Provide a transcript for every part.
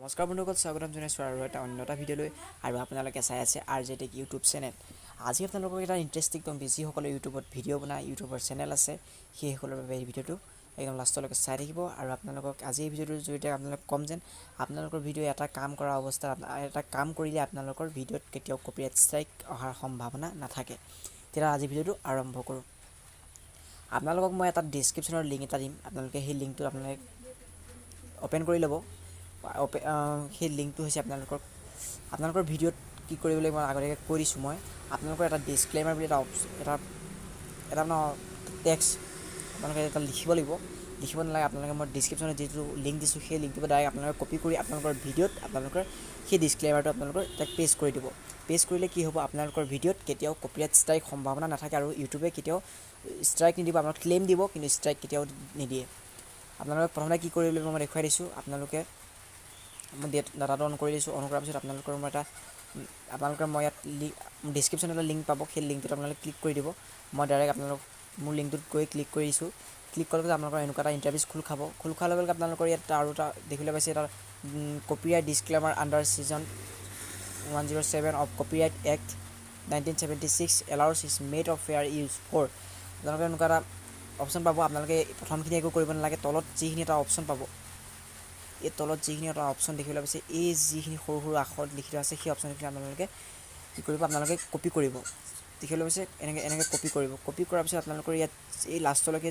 নমস্কাৰ বন্ধুসকল, স্বাগতম জনাইছোঁ আৰু এটা অন্য এটা ভিডিঅ'লৈ। আৰু আপোনালোকে চাই আছে RJTech ইউটিউব চেনেল। আজি আপোনালোকক এটা ইণ্টাৰেষ্টিং টপিক, যিসকলে ইউটিউবত ভিডিঅ' বনায়, ইউটিউবৰ চেনেল আছে, সেইসকলৰ বাবে এই ভিডিঅ'টো একদম লাষ্টলৈকে চাই থাকিব। আৰু আপোনালোকক আজি এই ভিডিঅ'টোৰ জৰিয়তে আপোনালোক ক'ম যেন আপোনালোকৰ ভিডিঅ' এটা কাম কৰা অৱস্থাত এটা কাম কৰিলে আপোনালোকৰ ভিডিঅ'ত কেতিয়াও কপিৰাইট ষ্ট্ৰাইক অহাৰ সম্ভাৱনা নাথাকে। তেতিয়া আজি ভিডিঅ'টো আৰম্ভ কৰোঁ। আপোনালোকক মই এটা ডেছক্ৰিপশ্যনৰ লিংক এটা দিম। আপোনালোকে সেই লিংকটো আপোনালোকে অ'পেন কৰি ল'ব। সেই লিংকটো হৈছে আপোনালোকৰ ভিডিঅ'ত কি কৰিব লাগিব মই আগতীয়াকৈ কৈ দিছোঁ। মই আপোনালোকৰ এটা ডিছক্লেইমাৰ বুলি এটা টেক্সট আপোনালোকে এটা লিখিব লাগিব। লিখিব নালাগে, আপোনালোকে মই ডিছক্ৰিপশ্যনত যিটো লিংক দিছোঁ সেই লিংকটো ডাইৰেক্ট আপোনালোকে কপি কৰি আপোনালোকৰ ভিডিঅ'ত আপোনালোকৰ সেই ডিছক্লেইমাৰটো আপোনালোকৰ তাক পেষ্ট কৰি দিব। পেষ্ট কৰিলে কি হ'ব, আপোনালোকৰ ভিডিঅ'ত কেতিয়াও কপিৰাইট ষ্ট্ৰাইক সম্ভাৱনা নাথাকে আৰু ইউটিউবে কেতিয়াও ষ্ট্ৰাইক নিদিব। আপোনালোক ক্লেইম দিব, কিন্তু ষ্ট্ৰাইক কেতিয়াও নিদিয়ে। আপোনালোকে প্ৰথমতে কি কৰিব লাগিব মই দেখুৱাই দিছোঁ। আপোনালোকে মই ডাটাটো অন কৰি দিছোঁ। অন কৰাৰ পিছত আপোনালোকৰ মই ইয়াত ডিছক্ৰিপশ্যনত এটা লিংক পাব। সেই লিংকটোত আপোনালোকে ক্লিক কৰি দিব। মই ডাইৰেক্ট মোৰ লিংকটোত গৈ ক্লিক কৰি দিছোঁ। ক্লিক কৰাৰ পিছত আপোনালোকৰ এনেকুৱা এটা ইণ্টাৰফেচ খোল খোৱাৰ লগে লগে আপোনালোকৰ ইয়াত আৰু এটা দেখিবলৈ পাইছে, এটা copyright disclaimer under section 107 of copyright act 1976 allows is made of fair use for. আপোনালোকে এনেকুৱা এটা অপশ্যন পাব। আপোনালোকে প্ৰথমখিনি একো কৰিব নালাগে। তলত যিখিনি এটা অপশ্যন পাব, এই তলত যিখিনি এটা অপশ্যন দেখিবলৈ পাইছে, এই যিখিনি সৰু সৰু আখৰত লিখি থোৱা আছে, সেই অপশ্যনখিনি আপোনালোকে কি কৰিব, আপোনালোকে কপি কৰিব। দেখিবলৈ পাইছে এনেকৈ কপি কৰিব। কপি কৰাৰ পিছত আপোনালোকৰ ইয়াত এই লাষ্টলৈকে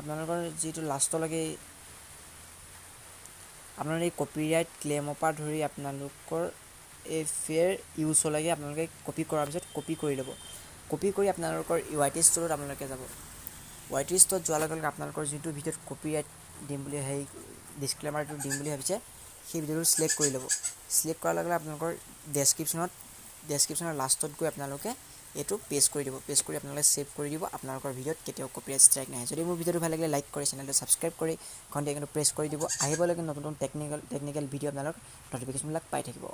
আপোনালোকৰ যিটো লাষ্টলৈকে আপোনাৰ এই কপিৰাইট ক্লেইমৰ পৰা ধৰি আপোনালোকৰ এই ফেয়াৰ ইউজলৈকে আপোনালোকে কপি কৰাৰ পিছত কপি কৰি ল'ব। কপি কৰি আপোনালোকৰ YT ষ্ট'ৰত আপোনালোকে যাব। YT ষ্ট'ৰত যোৱাৰ লগে লগে আপোনালোকৰ যিটো ভিডিঅ'ত কপিৰাইট দিম বুলি ডিছক্লেইমাৰটো দিম বুলি ভাবিছে, সেই ভিডিঅ'টো ছিলেক্ট কৰি ল'ব। ছিলেক্ট কৰাৰ লগে লগে আপোনালোকৰ ডেছক্ৰিপশ্যনৰ লাষ্টত গৈ আপোনালোকে এইটো পেষ্ট কৰি দিব। পেষ্ট কৰি আপোনালোকে ছেভ কৰি দিব। আপোনালোকৰ ভিডিঅ'ত কেতিয়াও কপিৰাইট ষ্ট্ৰাইক নাহে। যদি মোৰ ভিডিঅ'টো ভাল লাগিলে লাইক কৰি চেনেলটো ছাবস্ক্ৰাইব কৰি ঘণ্টি আইকনটো প্ৰেছ কৰি দিব। আহিবলগীয়া নতুন টেকনিকেল ভিডিঅ' আপোনালোক ন'টিফিকেশ্যনবিলাক পাই থাকিব।